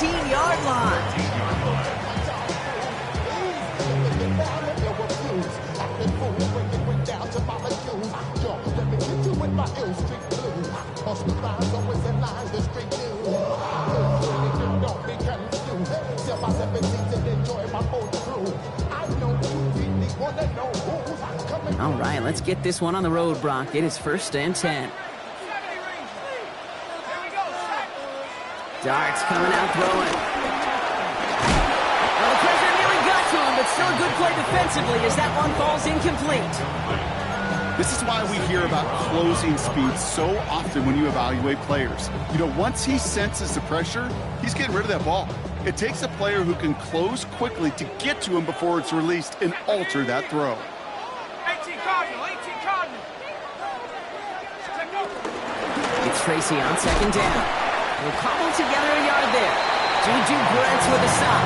19-yard line. All right, let's get this one on the road, Brock. It is 1st and 10. Darts coming out throwing. Well, the pressure nearly got to him, but still a good play defensively as that one falls incomplete. This is why we hear about closing speed so often when you evaluate players. You know, once he senses the pressure, he's getting rid of that ball. It takes a player who can close quickly to get to him before it's released and alter that throw. 18 Cardinal, 18 Cardinal. It's Tracy on 2nd down. We'll cobble together a yard there. Juju Brents with a stop.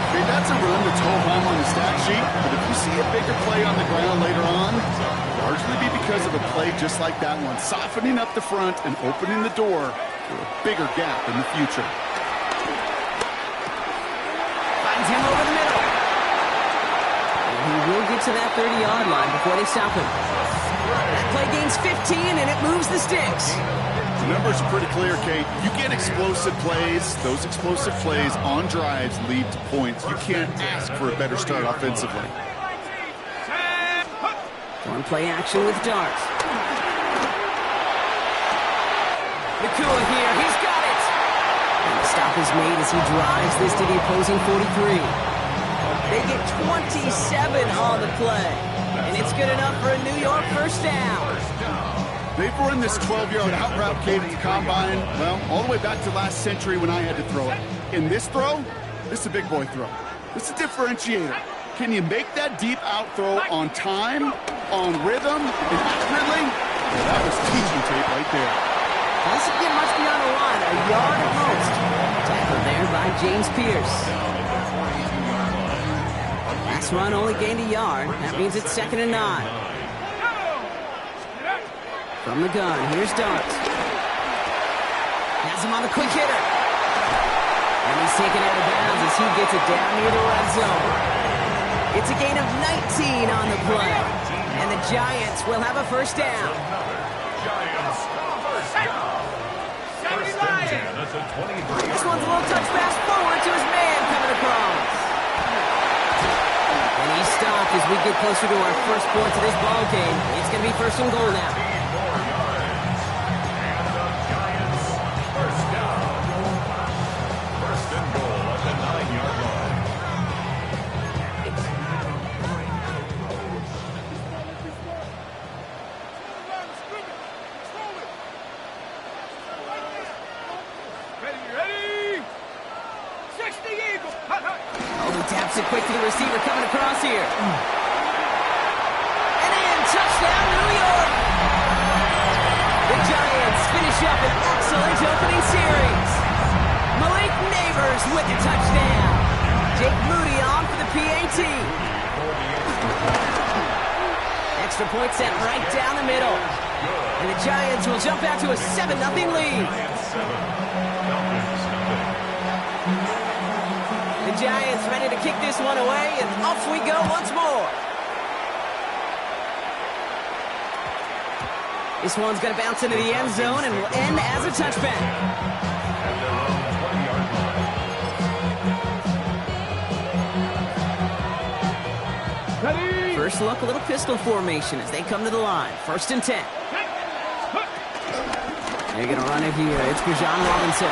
Okay, that's a run that's hold home on the stat sheet, but if you see a bigger play on the ground later on, largely be because of a play just like that one, softening up the front and opening the door for a bigger gap in the future. Finds him over the middle. And he will get to that 30-yard line before they stop him. That play gains 15, and it moves the sticks. The numbers are pretty clear, Kate. You get explosive plays. Those explosive plays on drives lead to points. You can't ask for a better start offensively. One play action with Dart. Nakua here. He's got it. And the stop is made as he drives this to the opposing 43. They get 27 on the play. And it's good enough for a New York 1st down. They've run this 12-yard out route, Kate, at the combine, well, all the way back to last century when I had to throw it. In this throw, this is a big boy throw. This is a differentiator. Can you make that deep out throw on time, on rhythm, and accurately? Well, that was teaching tape right there. Doesn't get much beyond the line, a yard at most. Tackled there by James Pierce. Last run only gained a yard. That means it's 2nd and 9. From the gun, here's Dart. Has him on the quick hitter. And he's taken out of bounds as he gets it down near the red zone. It's a gain of 19 on the play. And the Giants will have a 1st down. This one's a little touch pass forward to his man coming across. And he's stopped as we get closer to our first points of this ball game. It's going to be 1st and goal now. Taps it quick to the receiver coming across here. And in, touchdown, New York! The Giants finish up an excellent opening series. Malik Neighbors with the touchdown. Jake Moody on for the PAT. Extra point set right down the middle. And the Giants will jump out to a 7-0 lead. The Giants ready to kick this one away, and off we go once more. This one's going to bounce into the end zone and will end as a touchback. First look, a little pistol formation as they come to the line. 1st and 10. They're going to run it here. It's Bijan Robinson.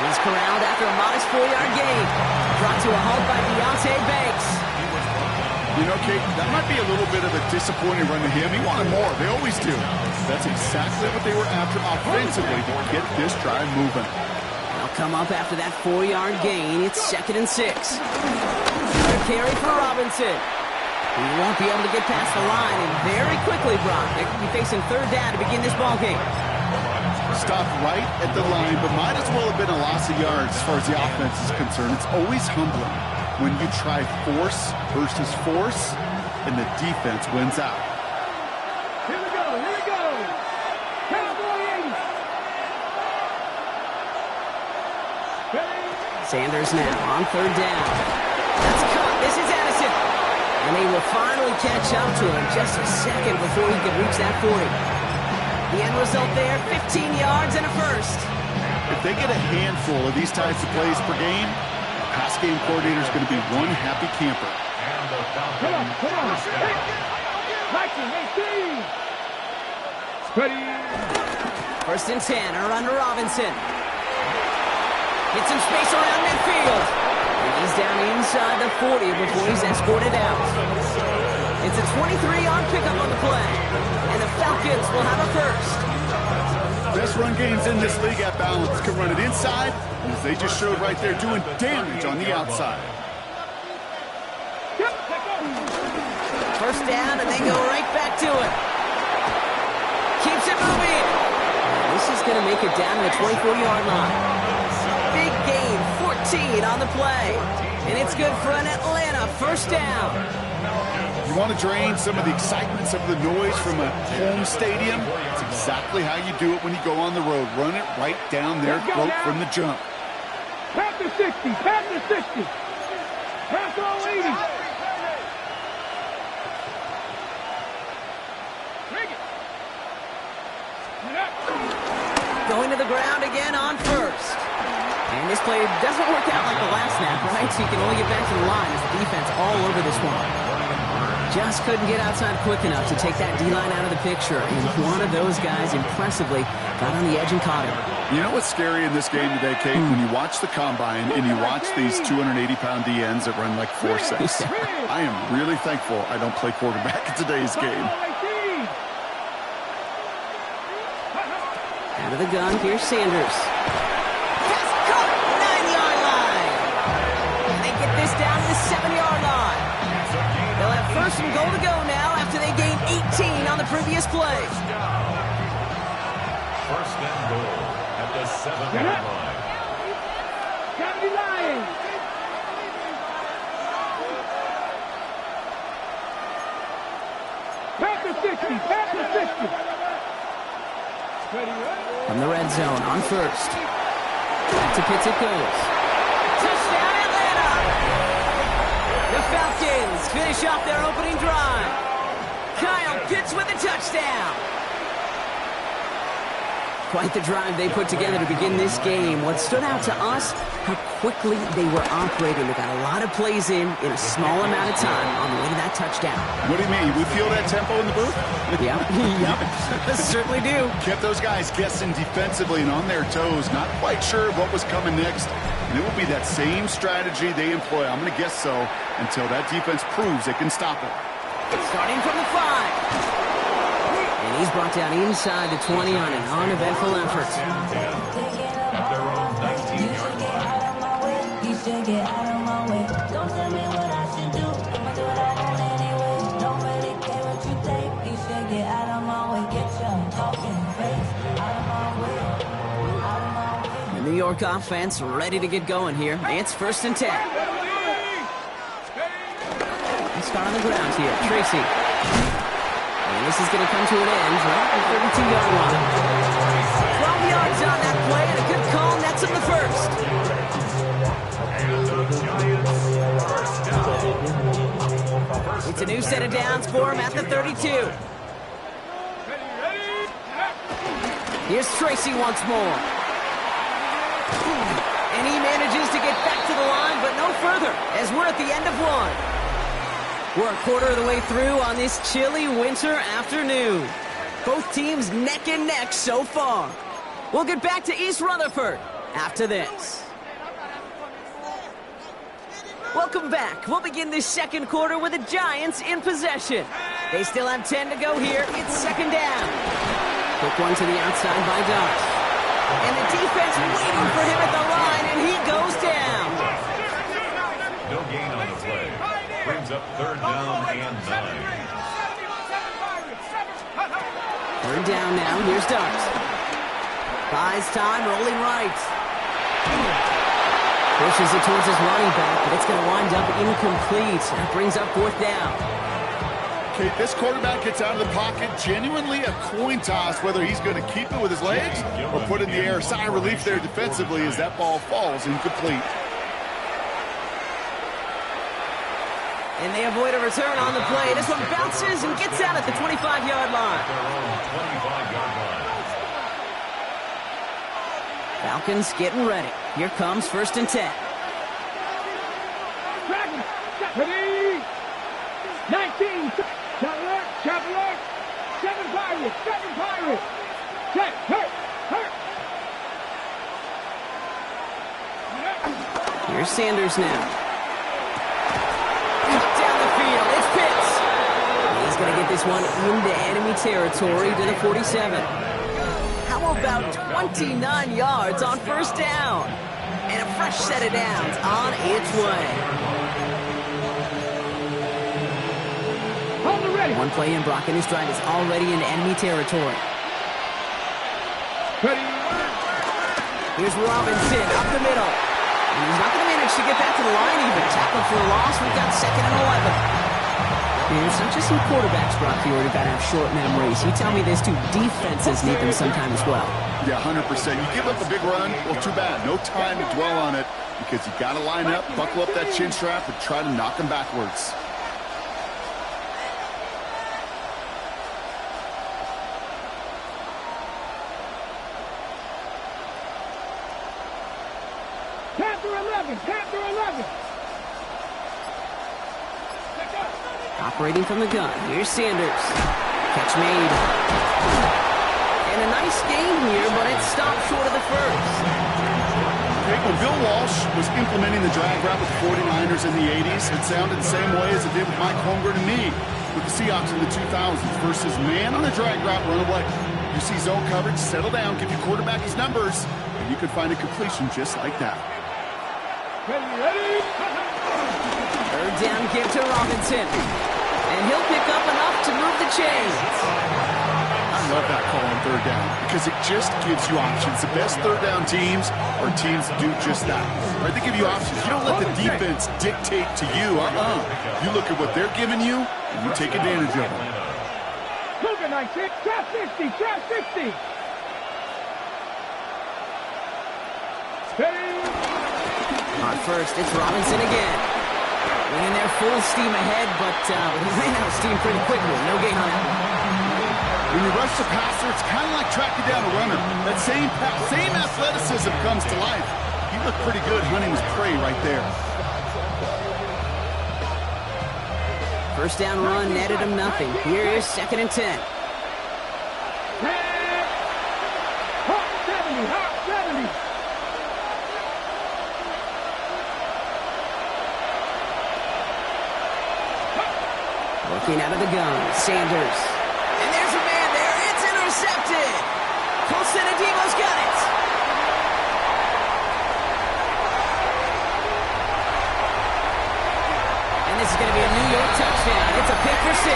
He's corralled after a modest 4-yard gain. Brought to a halt by Deonte Banks. You know, Kate, that might be a little bit of a disappointing run to him. He wanted more. They always do. That's exactly what they were after offensively to get this drive moving. They'll come up after that 4-yard gain. It's 2nd and 6. Another carry for Robinson. He won't be able to get past the line, and very quickly, Brock, they could be facing 3rd down to begin this ball game. Stopped right at the line, but might as well have been a loss of yards as far as the offense is concerned. It's always humbling when you try force versus force, and the defense wins out. Here we go, here we go. Cowboys. Ready? Sanders now on third down. That's caught. This is Addison. And they will finally catch up to him just a second before he can reach that 40. The end result there, 15 yards and a first. If they get a handful of these types of plays per game, the pass game coordinator is going to be one happy camper. Come on. Action, 18. Ready. First and 10, a run to Robinson. Gets some space around midfield. And he's down inside the 40 before he's escorted out. It's a 23-yard pickup on the play. And the Falcons will have a first. Best run games in this league at balance can run it inside, as they just showed right there, doing damage on the outside. First down, and they go right back to it. Keeps it moving. This is going to make it down to the 24-yard line. Big gain, 14 on the play. And it's good for an Atlanta first down. You want to drain some of the excitement, some of the noise from a home stadium? It's exactly how you do it when you go on the road. Run it right down their throat from the jump. Pass to 60. Pass to 60. Pass all 80. Bring it. Going to the ground again on first. And this play doesn't work out like the last snap, right? So you can only get back to the line as the defense all over this one. Just couldn't get outside quick enough to take that D-line out of the picture. And one of those guys impressively got on the edge and caught him. You know what's scary in this game today, Kate? When you watch the combine and you watch these 280-pound DNs that run like 4.6. I am really thankful I don't play quarterback in today's game. Out of the gun, here's Sanders. Pass caught, 9-yard line. And they get this down to the 7-yard line. They'll have first and goal to go now after they gained 18 on the previous play. First and goal at the 7-yard line. County Lions. Pass to 60. Pass to 60. From the red zone on first. Back to Pitts it goes. Touchdown Atlanta! The Falcons finish off their opening drive. Kyle Pitts with a touchdown. Quite the drive they put together to begin this game. What stood out to us, how quickly they were operating. They got a lot of plays in a small amount of time on the way to that touchdown. What do you mean? We feel that tempo in the booth? Yeah, yep. Certainly do. Kept those guys guessing defensively and on their toes, not quite sure what was coming next. And it will be that same strategy they employ, I'm going to guess so, until that defense proves it can stop it. Starting from the 5. And he's brought down inside the 20 on an uneventful effort. At their own 19-yard line. You should get out of my way. Don't tell me what I should do. I'ma do what I want anyway. Don't really care what you think. You should get out of my way. Get your talking face out of my way. Out of my way. The New York offense ready to get going here. It's first and 10. Let's start on the ground here. Tracy. And this is going to come to an end right at the 32-yard line. 12 yards on that play, and a good call nets him the first. It's a new set of downs for him at the 32. Here's Tracy once more. And he manages to get back to the line, but no further, as we're at the end of one. We're a quarter of the way through on this chilly winter afternoon. Both teams neck and neck so far. We'll get back to East Rutherford after this. Welcome back. We'll begin this second quarter with the Giants in possession. They still have 10 to go here. It's second down. Quick one to the outside by Doss. And the defense waiting for him at the line, and he goes down. No gain on the play. Brings up third down and 9. Third down now. Here's Doss. Buys time, rolling right. Pushes it towards his running back, but it's going to wind up incomplete. That brings up fourth down. Okay, this quarterback gets out of the pocket, genuinely a coin toss whether he's going to keep it with his legs or put it in the air. Sigh of relief there defensively as that ball falls incomplete. And they avoid a return on the play. This one bounces and gets out at the 25-yard line. Their own 25-yard line. Falcons getting ready. Here comes 1st and 10. Dragon, ready. 19. Shot alert, shot alert. 7 Pirates, 7 Pirates. Check, hurt. Here's Sanders now. Down the field, it's Pitts. He's going to get this one into enemy territory to the 47. How about 29 yards on 1st down? And a fresh set of downs on its way. Hold it ready. One play in, Brock, and his drive is already into enemy territory. Ready. Here's Robinson up the middle. And he's not going to manage to get back to the line even. Tackled for a loss. We've got 2nd and 11. It's not just some quarterbacks, Brock, you already got to have short memories. You tell me this too. Defenses need them sometime as well. Yeah, 100%. You give up a big run, well, too bad. No time to dwell on it because you got to line up, buckle up that chin strap, and try to knock them backwards. Panther 11. Operating from the gun. Here's Sanders. Catch made. And a nice gain here, but it stopped short of the first. When Bill Walsh was implementing the drag route with the 49ers in the 80s, it sounded the same way as it did with Mike Holmgren and me with the Seahawks in the 2000s versus man on a drag route, run away. You see zone coverage, settle down, give your quarterback his numbers, and you could find a completion just like that. Ready. 3rd down give to Robinson. And he'll pick up enough to move the chains. I love that call on 3rd down because it just gives you options. The best 3rd down teams are teams that do just that. Right? They give you options. You don't let the defense dictate to you. You look at what they're giving you, and you take advantage of it. Look at 19. Trap 60. Trap 60. Ready. On 1st, it's Robinson again. And they're full steam ahead, but he ran out of steam pretty quickly. No gain on that. When you rush the passer, it's kind of like tracking down a runner. That same athleticism comes to life. He looked pretty good hunting his prey right there. 1st down run netted him nothing. Here is 2nd and 10. Hot 70. Looking out of the gun, Sanders. And there's a man there. It's intercepted. Colson Adebo's got it. And this is going to be a New York touchdown. It's a pick for 6.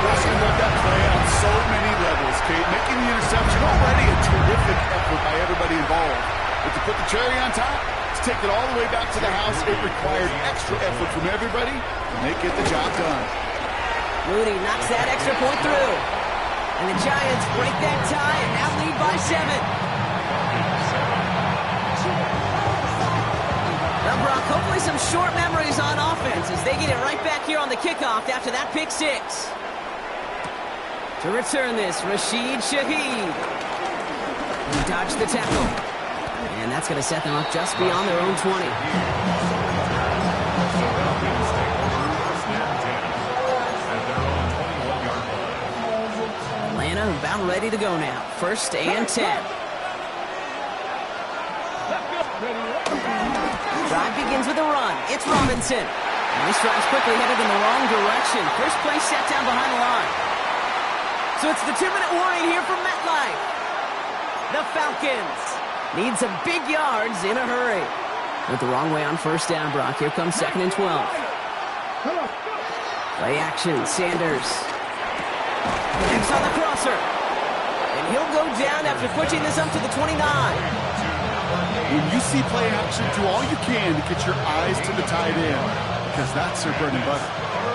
Russell led that play on so many levels, Kate. Making the interception already a terrific effort by everybody involved. But to put the cherry on top, to take it all the way back to the house, it required extra effort from everybody, and they get the job done. Mooney knocks that extra point through. And the Giants break that tie and now lead by 7. Now, Brock, hopefully some short memories on offense as they get it right back here on the kickoff after that pick 6. To return this, Rashid Shaheed. He dodged the tackle. And that's going to set them up just beyond their own 20. Atlanta about ready to go now. 1st and 10. Drive begins with a run. It's Robinson. And this drive's quickly headed in the wrong direction. First play set down behind the line. So it's the 2-minute warning here from MetLife. The Falcons need some big yards in a hurry. Went the wrong way on 1st down, Brock. Here comes 2nd and 12. Play action, Sanders. Connects on the crosser. And he'll go down after pushing this up to the 29. When you see play action, do all you can to get your eyes to the tight end. because that's their bread and butter.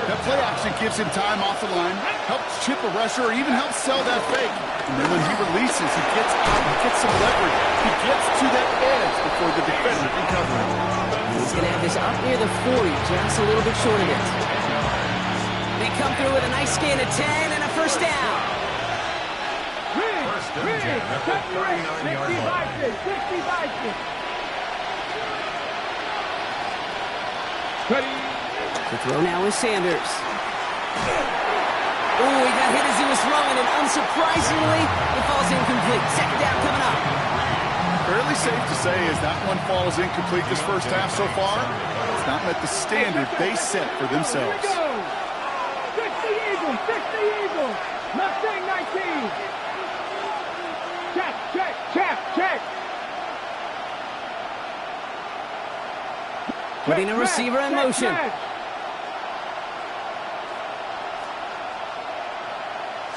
That play action gives him time off the line, helps chip a rusher, or even helps sell that fake. And then when he releases, he gets out, he gets some leverage. He gets to that edge before the defender can cover him. He's going to have this up near the 40, just a little bit short of it. They come through with a nice gain of 10 and a first down. First and 10 at the 39-yard line. 60-6. Ready. The throw now is Sanders. Oh, he got hit as he was throwing, and unsurprisingly, it falls incomplete. Second down coming up. Fairly safe to say as that one falls incomplete this first half so far. It's not met the standard they set for themselves. Here we go. 60 Eagles, 60 Eagles. Mustang 19. Check. Putting a receiver in motion.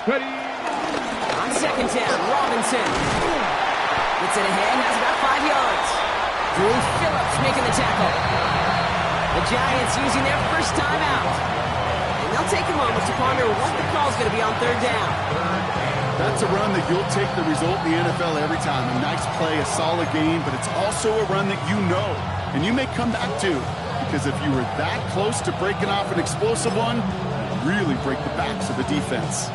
Ready. On second down, Robinson. Gets it ahead, has about 5 yards. Drew Phillips making the tackle. The Giants using their first timeout. And they'll take a moment to ponder what the call's going to be on third down. That's a run that you'll take the result in the NFL every time. A nice play, a solid game, but it's also a run that you know, and you may come back to. Because if you were that close to breaking off an explosive one, you really break the backs of the defense.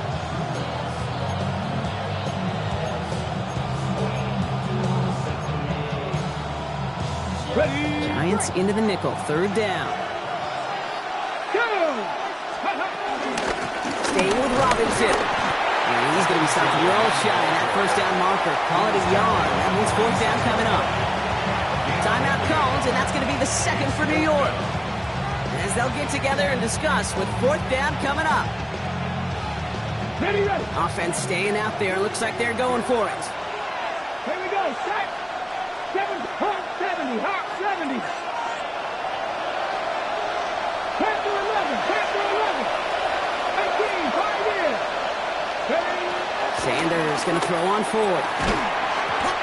Ready. Giants into the nickel, third down. Go. Staying with Robinson. And he's going to be stopped well shy in that first down marker. Call it a yard. That means fourth down coming up. Timeout called, and that's going to be the second for New York. As they'll get together and discuss with fourth down coming up. Ready. Offense staying out there. Looks like they're going for it. Here we go. Set. 70. Hawk 70. Panther 11. 18. 5 years. Ready. Sanders going to throw on fourth.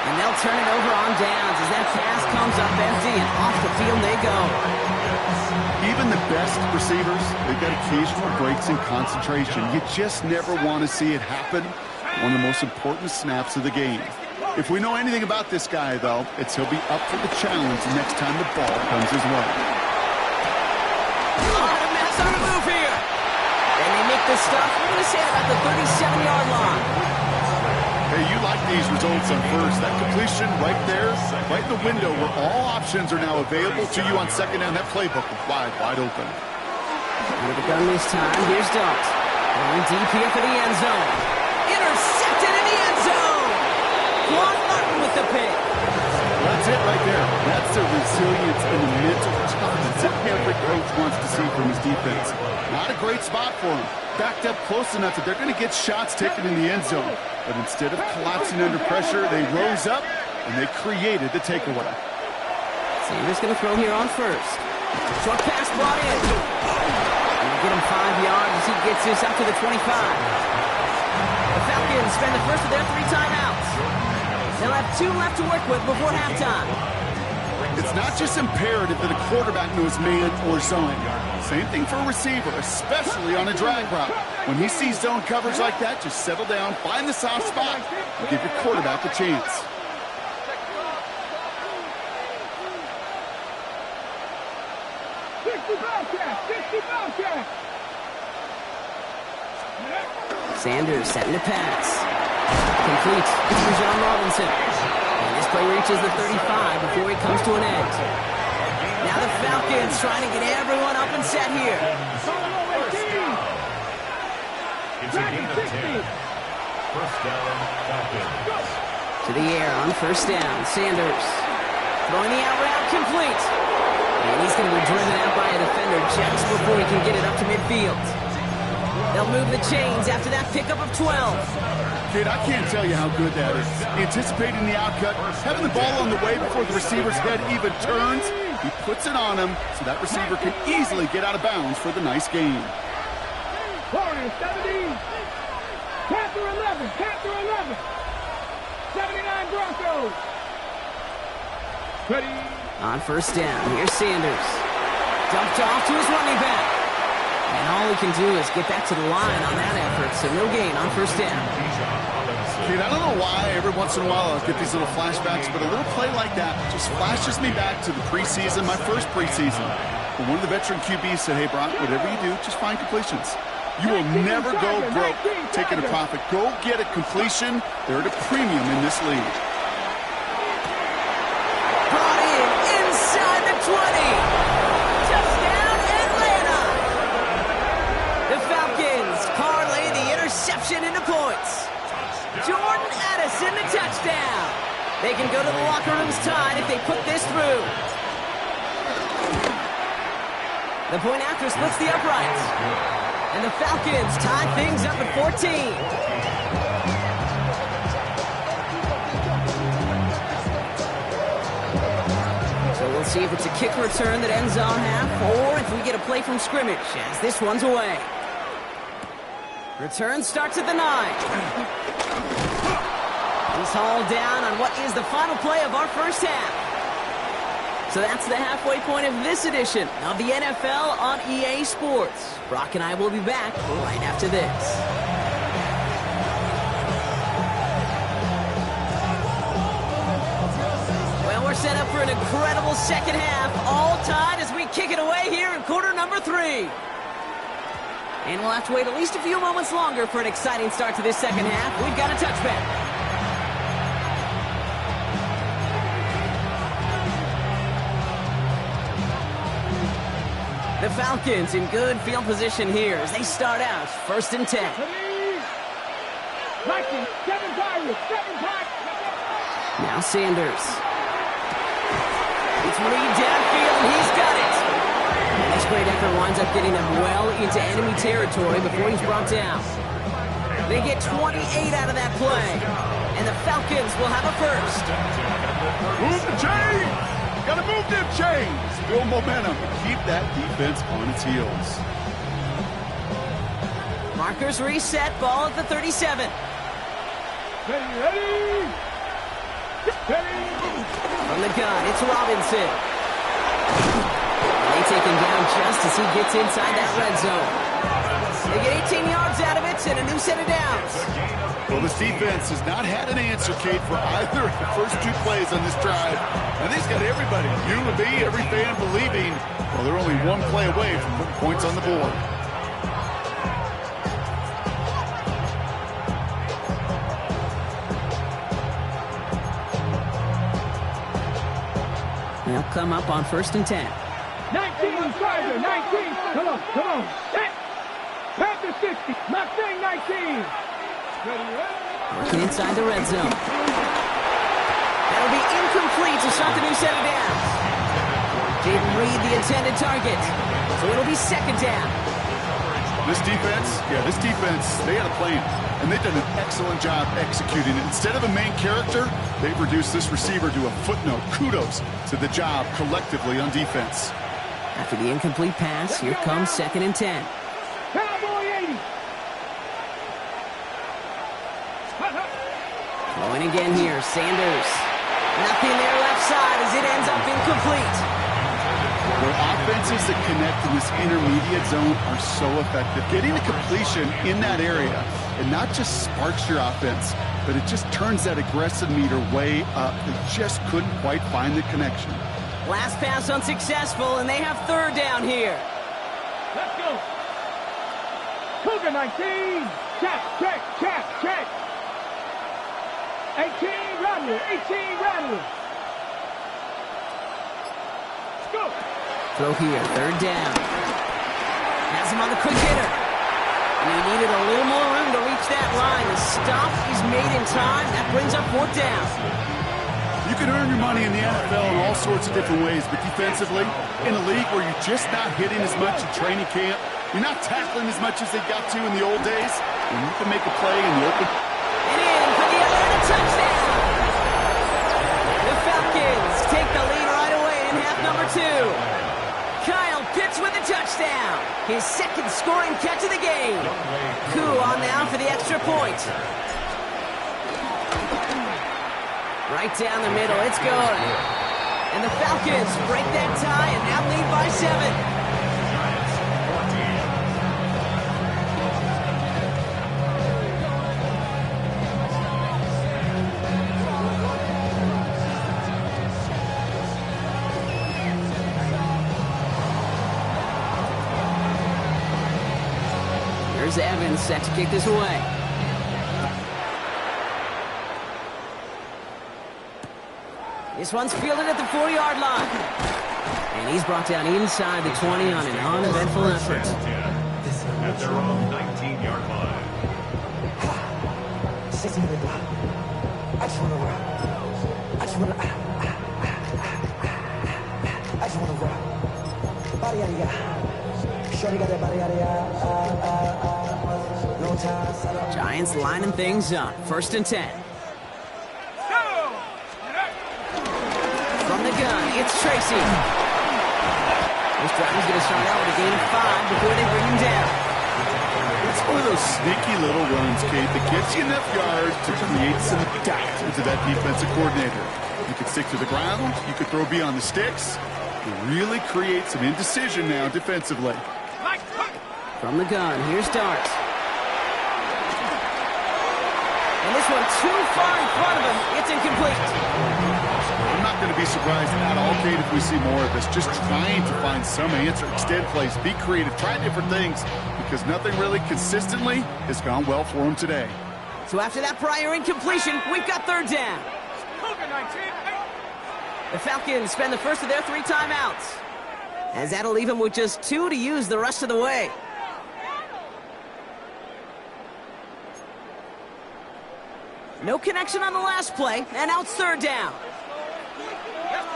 And they'll turn it over on downs as that pass comes up empty, and off the field they go. Even the best receivers, they've got occasional breaks in concentration. You just never want to see it happen. One of the most important snaps of the game. If we know anything about this guy, though, it's he'll be up for the challenge next time the ball comes his way. Oh, the Mets on the move here. And they make this stuff, we're going to say about the 37-yard line. Hey, you like these results on first. That completion right there, right in the window where all options are now available to you on second down. That playbook is wide open. With the gun this time, here's Dart. Going deep here for the end zone. Intercepted in the end zone. Quan Martin with the pick. That's it right there. That's the resilience and the mental toughness that every coach wants to see from his defense. Not a great spot for him. Backed up close enough that they're going to get shots taken in the end zone. But instead of collapsing under pressure, they rose up and they created the takeaway. Sanders going to throw here on first. Short pass brought in. Going to get him 5 yards as he gets this up to the 25. The Falcons spend the first of their 3 timeouts. They'll have 2 left to work with before halftime. It's not just imperative that a quarterback knows man or zone. Same thing for a receiver, especially on a drag route. When he sees zone coverage like that, just settle down, find the soft spot, and give your quarterback a chance. Sanders setting to pass. Complete to John Robinson. And this play reaches the 35 before he comes to an end. Now the Falcons trying to get everyone up and set here. It's a gain of 10. First down, Falcons. To the air on first down. Sanders throwing the out route complete. And he's going to be driven out by a defender just before he can get it up to midfield. They'll move the chains after that pickup of 12. Kid, I can't tell you how good that is. Anticipating the outcut, having the ball on the way before the receiver's head even turns, he puts it on him so that receiver can easily get out of bounds for the nice gain. 70. Panther 11. 79 Broncos. Ready. On first down, here's Sanders. Dumped off to his running back. And all he can do is get back to the line on that effort, so no gain on first down. Kate, I don't know why every once in a while I'll get these little flashbacks, but a little play like that just flashes me back to the preseason, my first preseason. When one of the veteran QBs said, hey, Brock, whatever you do, just find completions. You will never go broke taking a profit. Go get a completion. They're at a premium in this league. Brought in inside the 20. Touchdown, Atlanta. The Falcons parlay the interception into points. Jordan Addison, the touchdown. They can go to the locker rooms tied if they put this through. The point after splits the uprights. And the Falcons tie things up at 14. So we'll see if it's a kick return that ends on half, or if we get a play from scrimmage, as this one's away. Return starts at the 9. He's hauled down on what is the final play of our first half. So that's the halfway point of this edition of the NFL on EA Sports. Brock and I will be back right after this. Well, we're set up for an incredible second half, all tied as we kick it away here in quarter number 3. And we'll have to wait at least a few moments longer for an exciting start to this second half. We've got a touchback. The Falcons in good field position here as they start out first and 10. Now Sanders. It's Reed downfield, and he's got it. And this great effort winds up getting them well into enemy territory before he's brought down. They get 28 out of that play, and the Falcons will have a first. Move the chains! Gotta move them chains! Build momentum. Keep that defense on its heels. Markers reset. Ball at the 37. Ready! From the gun, it's Robinson. They take him down just as he gets inside that red zone. They get 18 yards out of it and a new set of downs. Well, this defense has not had an answer, Kate, for either of the first 2 plays on this drive. And they've got everybody, you and me, every fan believing, well, they're only 1 play away from putting points on the board. They'll come up on first and 10. 19, Tiger, 19. Come on. Set. Panther 60. Mustang 19. Working inside the red zone. That'll be incomplete to start the new set of downs. Didn't read the intended target, so it'll be second down. This defense, they had a plan, and they've done an excellent job executing it. Instead of a main character, they've reduced this receiver to a footnote. Kudos to the job collectively on defense. After the incomplete pass, here comes second and 10. Cowboy 80. Going again here, Sanders. Nothing there left side as it ends up incomplete. Their offenses that connect in this intermediate zone are so effective. Getting a completion in that area, it not just sparks your offense, but it just turns that aggressive meter way up. They just couldn't quite find the connection. Last pass unsuccessful, and they have third down here. Let's go. Cougar 19. Check. 18 Rattler. Let's go. Throw here, third down. Has him on the quick hitter. And he needed a little more room to reach that line. The stop is made in time. That brings up fourth down. You can earn your money in the NFL in all sorts of different ways, but defensively, in a league where you're just not hitting as much in training camp, you're not tackling as much as they got to in the old days, and you can make a play in the open. And in for the Atlanta touchdown. The Falcons take the lead right away in half number 2. Kyle Pitts with a touchdown. His second scoring catch of the game. Koo on now for the extra point. Right down the middle, it's good. And the Falcons break that tie and now lead by 7. Here's Evans set to kick this away. This one's fielded at the 40-yard line. And he's brought down inside the 20 on an uneventful effort. At their own 19-yard line. I just want to rock. I just want to rock. Body out of ya. Shorty got that body out of ya. No time. Giants lining things up. 1st and 10. From the gun, it's Tracy. This drive is going to start out with a gain of 5 before they bring him down. It's one of those sneaky little runs, Kate, that gets you enough yards to create some doubt into that defensive coordinator. You could stick to the ground, you could throw beyond the sticks. You really create some indecision now defensively. From the gun, here's Dart. And this one too far in front of him. It's incomplete. I'm not going to be surprised at all, Kate, if we see more of this. Just trying to find some answer, extend plays, be creative, try different things, because nothing really consistently has gone well for him today. So after that prior incompletion, we've got 3rd down. The Falcons spend the first of their 3 timeouts, as that'll leave them with just 2 to use the rest of the way. No connection on the last play, and now it's 3rd down.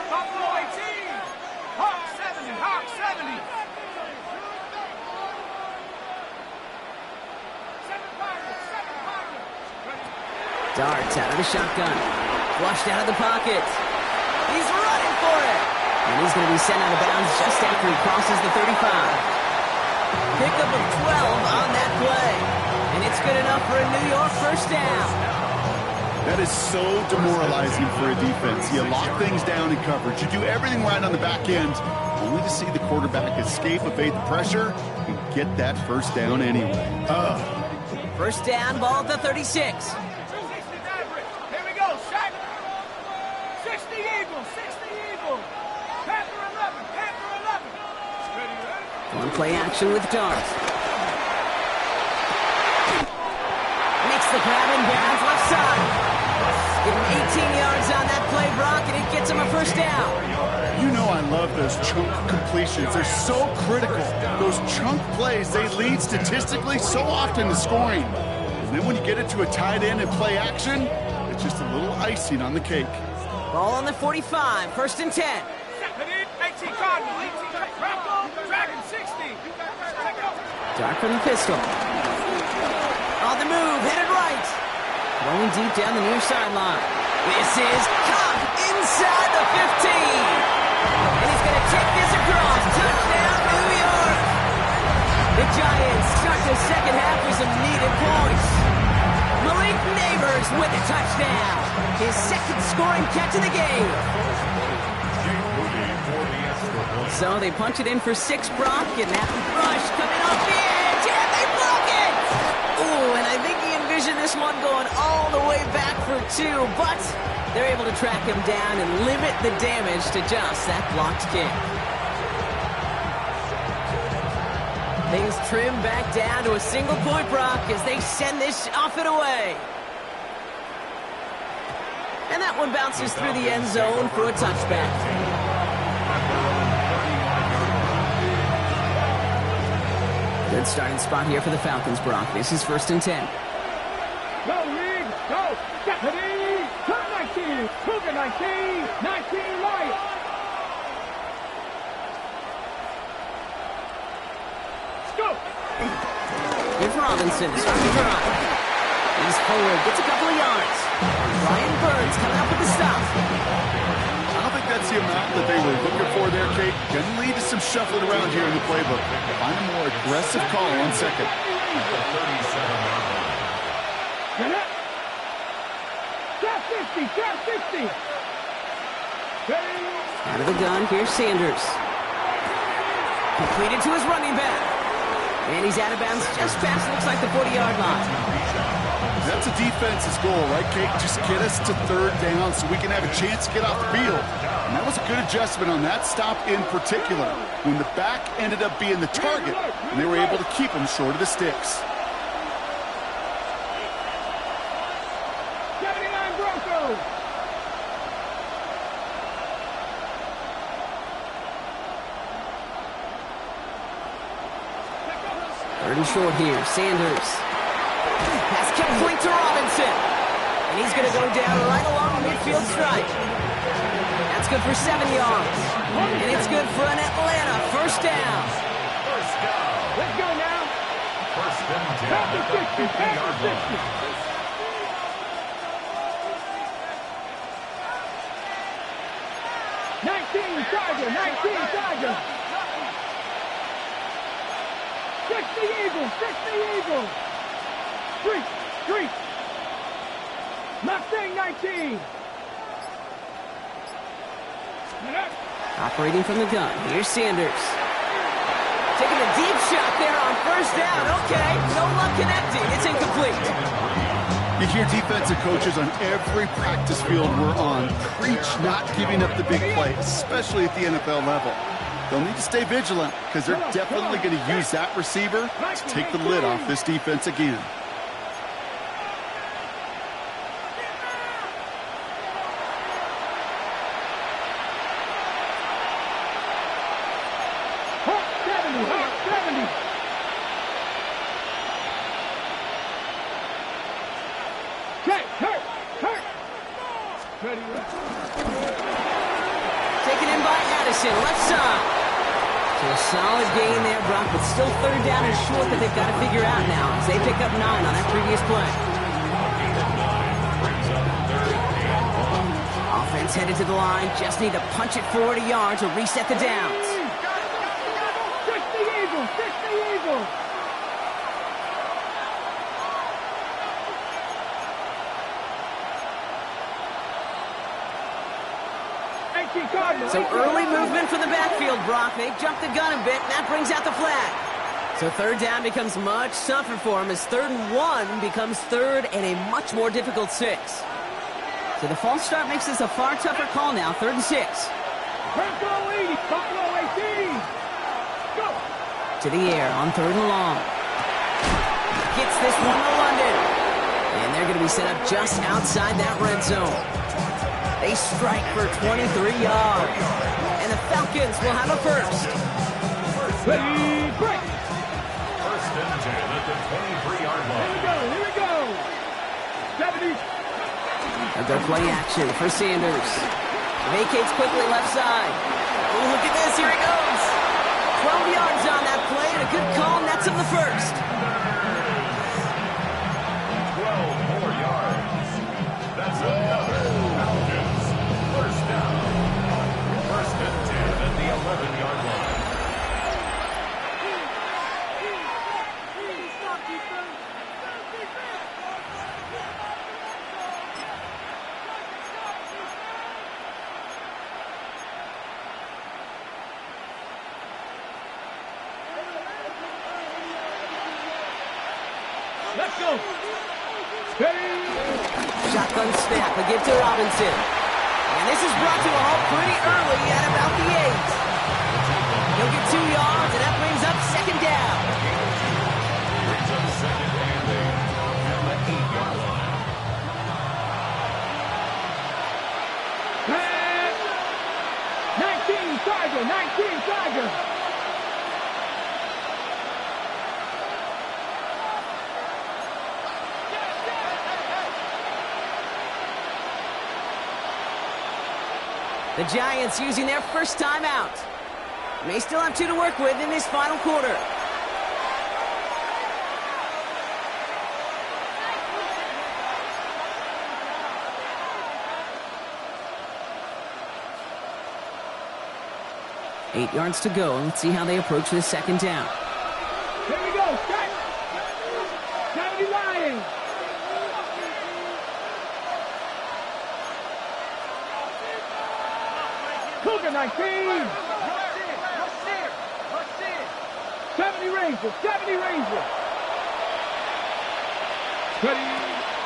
Buffalo 18. Hawk 70. Hawk 70. 7 Pirates. 7 Pirates. Darts out of the shotgun. Flushed out of the pocket. He's running for it. And he's going to be sent out of bounds just after he crosses the 35. Pickup of 12 on that play. And it's good enough for a New York 1st down. That is so demoralizing for a defense. You lock things down in coverage. You do everything right on the back end, only to see the quarterback escape, evade the pressure, and get that 1st down anyway. 1st down, ball at the 36. 260 Maverick. Here we go. Shot. 60 Eagles. 60 Eagles. Panther 11. Panther 11. Ready, ready? One play action with Darts. Makes the grab in bounds left side. Give him 18 yards on that play, Brock, and it gets him a 1st down. You know I love those chunk completions. They're so critical. Those chunk plays, they lead statistically so often to scoring. And then when you get it to a tight end and play action, it's just a little icing on the cake. Ball on the 45, 1st and 10. 18 Cardinal. 18 Bronco. Dragon 60. Dart from the pistol. On the move, headed right. Rolling deep down the near sideline. This is caught inside the 15. And he's going to take this across. Touchdown, New York. The Giants start the 2nd half with some needed points. Malik Neighbors with a touchdown. His 2nd scoring catch of the game. So they punch it in for 6, Brock, and that rush coming off the edge, and they block it! Ooh, and I think he envisioned this one going all the way back for 2, but they're able to track him down and limit the damage to just that blocked kick. Things trim back down to a single point, Brock, as they send this off and away. And that one bounces through the end zone for a touchback. Good starting spot here for the Falcons, Brock. This is 1st and 10. Go, Reed. Go. Stephanie. Turn 19. Cougar 19. 19 right. Go. Here's Robinson to start the drive. He's forward. Gets a couple of yards. Brian Burns coming up with the stop. I don't think that's the amount that they were looking for there, Kate. Can lead to some shuffling around here in the playbook. Find a more aggressive call on 2nd. Get up. Trap 50. Trap 50. Ready. Out of the gun, here's Sanders. Completed to his running back. And he's out of bounds just past, looks like, the 40-yard line. That's a defense's goal, right, Kate? Just get us to 3rd down so we can have a chance to get off the field. And that was a good adjustment on that stop in particular, when the back ended up being the target, and they were able to keep him short of the sticks. Third and short here. Sanders. Pass complete to Robinson. And he's going to go down right along the midfield stripe. That's good for 7 yards. And it's good for an Atlanta first down. First down. Let's go now. First and 10 Past at the the 60. Past 50-yard the line. 60. 19 Tiger. 19 Tiger. 60 Eagles. 60 Eagles. Street. Street. Mustang 19. Operating from the gun. Here's Sanders. Taking a deep shot there on first down. Okay, no luck connecting. It's incomplete. You hear defensive coaches on every practice field we're on preach not giving up the big play, especially at the NFL level. They'll need to stay vigilant because they're definitely going to use that receiver to take the lid off this defense again. Taken in by Addison, left side. So a solid gain there, Brock, but still third down and short that they've got to figure out now as they pick up 9 on that previous play. Offense headed to the line, just need to punch it forward a yard to reset the downs. 60 Eagles, 60 Eagles. So early movement for the backfield, Brock. They jumped the gun a bit, and that brings out the flag. So third down becomes much tougher for them as 3rd and 1 becomes 3rd and a much more difficult 6. So the false start makes this a far tougher call now, 3rd and 6. Buffalo 80, Buffalo 18. Go. To the air on 3rd and long. Gets this one to London. And they're going to be set up just outside that red zone. They strike for 23 yards. And the Falcons will have a first. Ready, break. First and 10 at the 23-yard line. Here we go. 70. And they'll play action for Sanders. Vacates quickly left side. Oh, look at this. Here he goes. 12 yards on that play and a good call nets him the first. 12 more yards. That's another Falcons first down. First and 10 at the 11-yard line. Let's go. Ready. Shotgun snap, a give to Robinson. And this is brought to a halt pretty early at about the 8. He'll get 2 yards, and that brings up second down. Brings up second and 8 at the 8-yard line. Pass. 19 Tiger, 19 Tiger. The Giants using their first timeout. May still have 2 to work with in this final quarter. Eight yards to go. Let's see how they approach this second down. Here we go. Strike. 70 Lions. Cougar 19. 70 Rangers. 70 Rangers. Ready.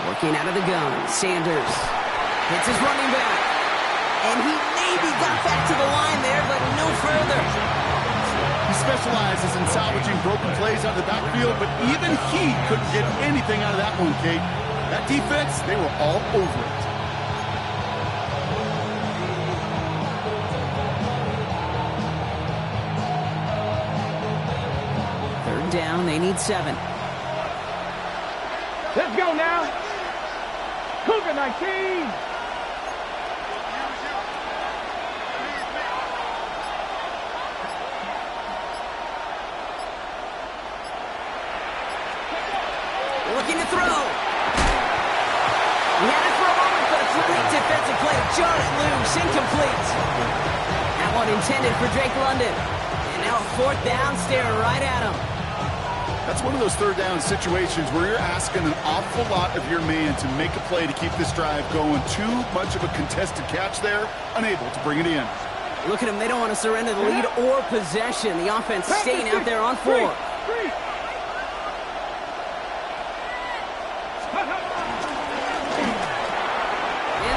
Working out of the gun. Sanders hits his running back. And he maybe got back to the line there, but no further. He specializes in salvaging broken plays out of the backfield, but even he couldn't get anything out of that one, Kate. That defense, they were all over it. third down. They need 7. Let's go now. Cougar 19. Looking to throw. He had it for a moment, but a complete defensive play to jar it loose. Incomplete. That one intended for Drake London. And now a 4th down, staring right at him. That's one of those third down situations where you're asking an awful lot of your man to make a play to keep this drive going. Too much of a contested catch there, unable to bring it in. Look at them. They don't want to surrender the lead or possession. The offense staying out there on 4. And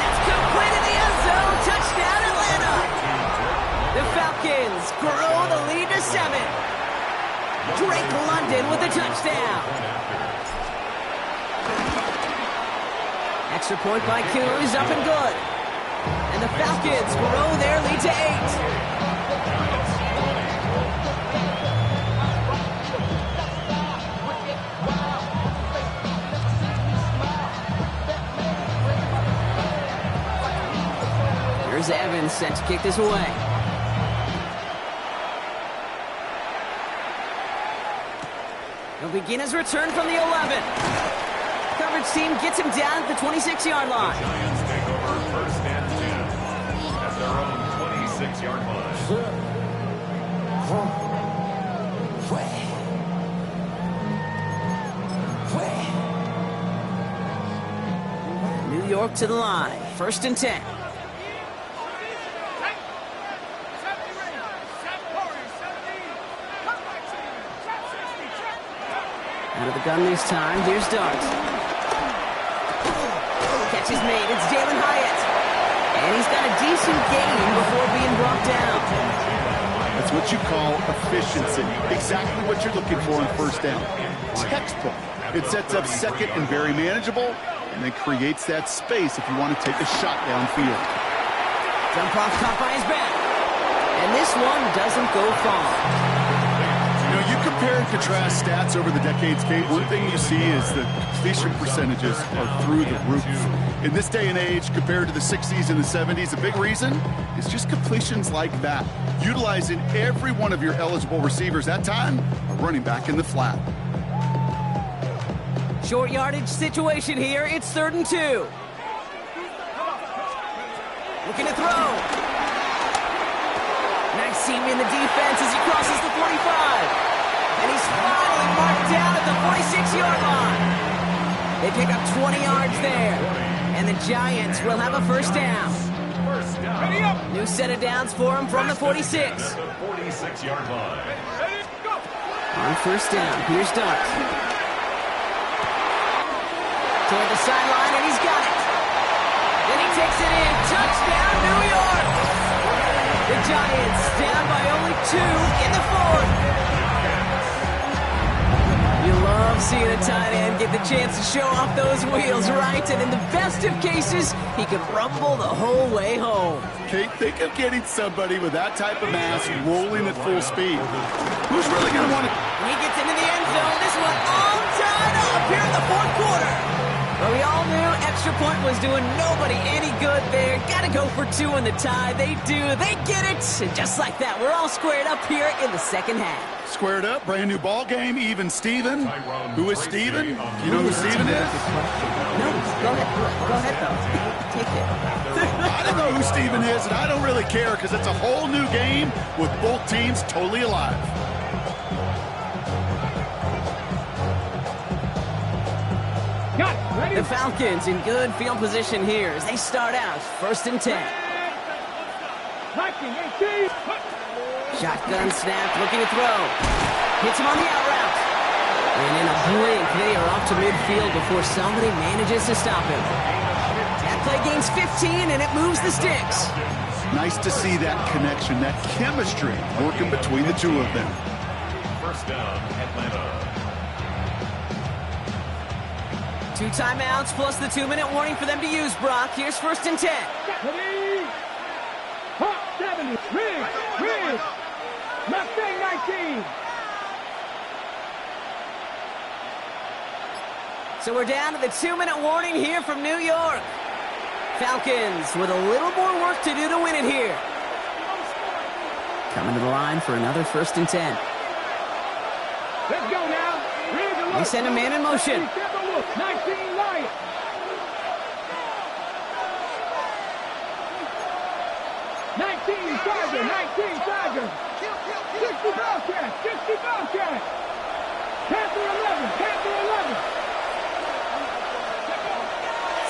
that's complete in the end zone. Touchdown, Atlanta. The Falcons grow the lead to 7. Drake London with the touchdown. Extra point by Coos, up and good. And the Falcons grow their lead to 8. Here's Evans set to kick this away. He'll begin his return from the 11. Coverage team gets him down at the 26-yard line. Giants take over 1st and 10 at their own 26-yard line. New York to the line. 1st and 10. Out of the gun this time. Here's Dart. Catch is made. It's Jalen Hyatt. And he's got a decent gain before being brought down. That's what you call efficiency. Exactly what you're looking for on 1st down. Textbook. It sets up 2nd and very manageable, and then creates that space if you want to take a shot downfield. Jump off caught by his back. And this one doesn't go far. You know, you compare and contrast stats over the decades, Kate. One thing you see is that completion percentages are through the roof. In this day and age, compared to the 60s and the 70s, the big reason is just completions like that. Utilizing every one of your eligible receivers. That time, running back in the flat. Short yardage situation here. It's 3rd and 2. Looking to throw. Nice seam in the defense as he crosses the 45. And he's finally marked down at the 46-yard line. They pick up 20 yards there. And the Giants will have a 1st down. New set of downs for him from the 46. The 46-yard line. On 1st down, here's Dart. Toward the sideline, and he's got it. Then he takes it in. Touchdown, New York. The Giants down by only 2 in the 4th. You love seeing a tight end get the chance to show off those wheels, right? And in the best of cases, he can rumble the whole way home. Kate, think of getting somebody with that type of mass rolling at full speed. Who's really going to want to... He gets into the end zone. This one all tied up here in the 4th quarter. But we all knew extra point was doing nobody any good there. Got to go for 2 in the tie. They do. They get it. And just like that, we're all squared up here in the 2nd half. Squared up, brand new ball game, even Steven. Who is Steven? You know who Steven is? No, go ahead. Go ahead, though. Take it. I don't know who Steven is, and I don't really care because it's a whole new game with both teams totally alive. The Falcons in good field position here as they start out 1st and 10. 19, 18. Shotgun snap, looking to throw. Hits him on the out route. And in a blink, they are off to midfield before somebody manages to stop him. That play gains 15, and it moves the sticks. Nice to see that connection, that chemistry working between the two of them. 1st down, Atlanta. 2 timeouts plus the 2-minute warning for them to use, Brock. Here's 1st and 10. Ready? Hot 70. Riggs. Mustang 19. So we're down to the 2-minute warning here from New York. Falcons with a little more work to do to win it here. Coming to the line for another 1st and 10. Let's go now. They send a man in motion. 19 Lions. 19 Tiger, 19 Tiger. 60 Bobcats, 60 Bobcats. Panther 11, Panther 11.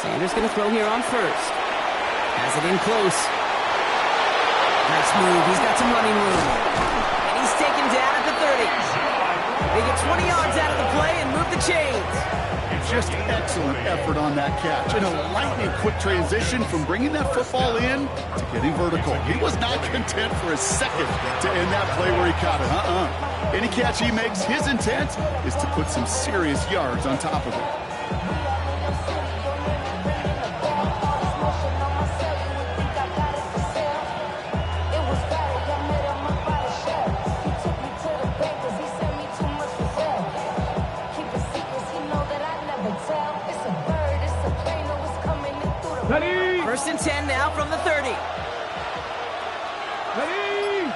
Sanders going to throw here on 1st. Has it in close. Nice move. He's got some running room. And he's taken down at the 30. They get 20 yards out of the play and move the chains. Just excellent effort on that catch. And a lightning quick transition from bringing that football in to getting vertical. He was not content for a second to end that play where he caught it. Any catch he makes, his intent is to put some serious yards on top of it. Ready? 1st and 10 now from the 30. Ready?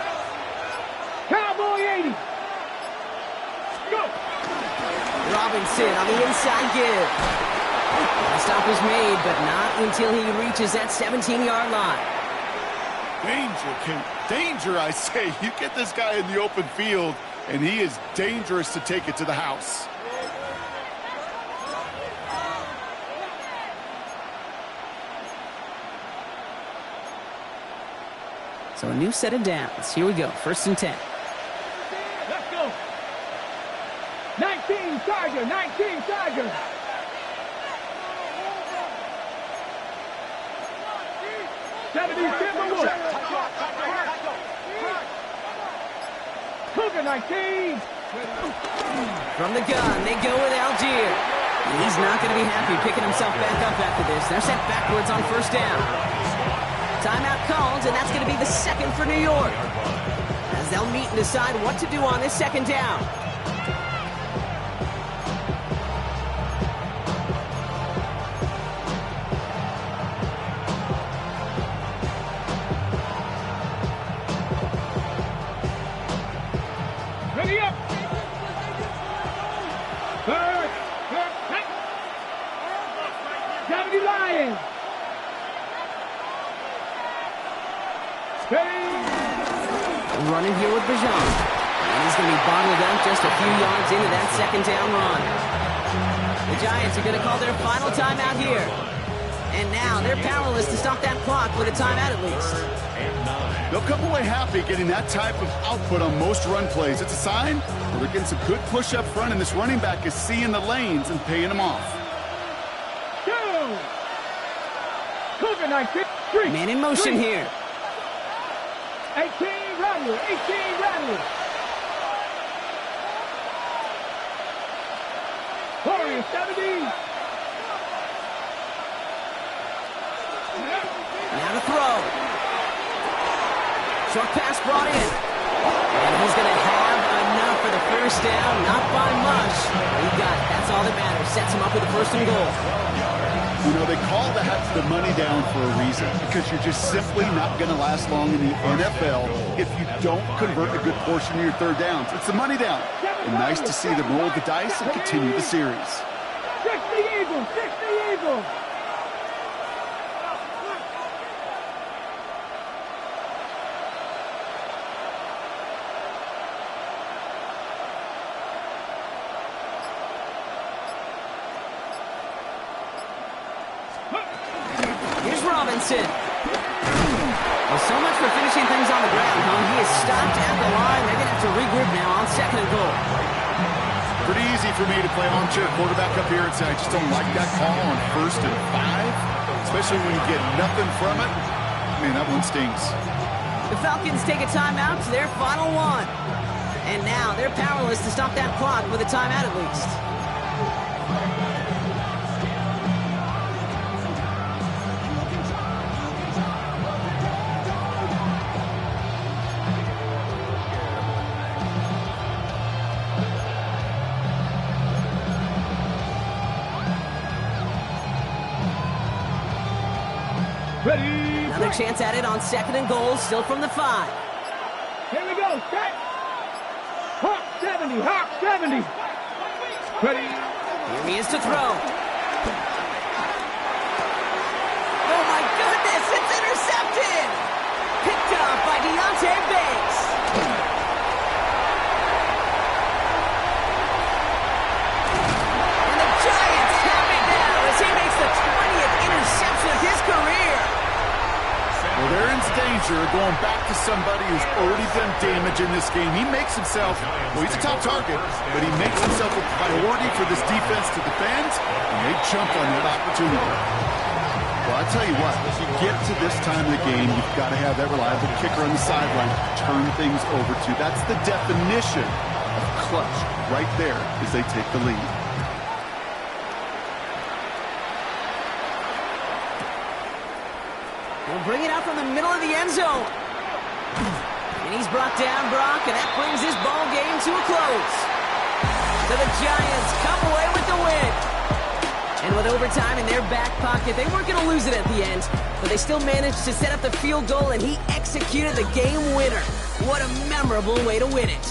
Cowboy 80. Go. Robinson on the inside give. The stop is made, but not until he reaches that 17-yard line. Danger, Kate. Danger, I say. You get this guy in the open field, and he is dangerous to take it to the house. So a new set of downs. Here we go. 1st and 10. Let's go. 19 Tiger, 19 Tiger. Cougar 19. From the gun, they go with Algier. He's not going to be happy picking himself back up after this. They're sent backwards on 1st down. Timeout called, and that's going to be the 2nd for New York. As they'll meet and decide what to do on this 2nd down. Ready up. Third. 70 Lions. Running here with Bijan. And he's going to be bottled up just a few yards into that 2nd down run. The Giants are going to call their final timeout here. And now they're powerless to stop that clock with a timeout at least. They'll come away happy getting that type of output on most run plays. It's a sign where they're getting some good push up front, and this running back is seeing the lanes and paying them off. Go! Cougar 19. 3. Man in motion 3. here. 18 Rattler, 18 Rattler. Warrior 70. Now to throw. Short pass brought in. And he's going to have enough for the 1st down. Not by much. He got it. That's all that matters. Sets him up with a 1st and goal. You know, they call that the money down for a reason, because you're just simply not going to last long in the NFL if you don't convert a good portion of your 3rd downs. It's the money down. And nice to see them roll the dice and continue the series. 60 Eagles, 60 Eagles. Robinson. Well, so much for finishing things on the ground, huh? He is stopped at the line. They're going to have to regroup now on 2nd and goal. Pretty easy for me to play armchair quarterback up here and say I just don't like that call on 1st and 5, especially when you get nothing from it. Man, that one stings. The Falcons take a timeout to their final one. And now they're powerless to stop that clock with a timeout at least. Ready. Another chance at it on 2nd and goal, still from the 5. Here we go. Set. Hawk 70. Hawk 70. Ready. Here he is to throw. Oh my goodness, it's intercepted! Picked off by Deontay Banks. And the Giants have it now as he makes the 20th interception of his career. Well, they're in danger of going back to somebody who's already done damage in this game. He makes himself, well, he's a top target, but he makes himself a priority for this defense to defend, and they jump on that opportunity. Well, I tell you what, if you get to this time of the game, you've got to have that reliable kicker on the sideline to turn things over to. That's the definition of clutch right there as they take the lead. They'll bring it out from the middle of the end zone. And he's brought down, Brock, and that brings this ball game to a close. So the Giants come away with the win. And with overtime in their back pocket, they weren't going to lose it at the end, but they still managed to set up the field goal, and he executed the game winner. What a memorable way to win it.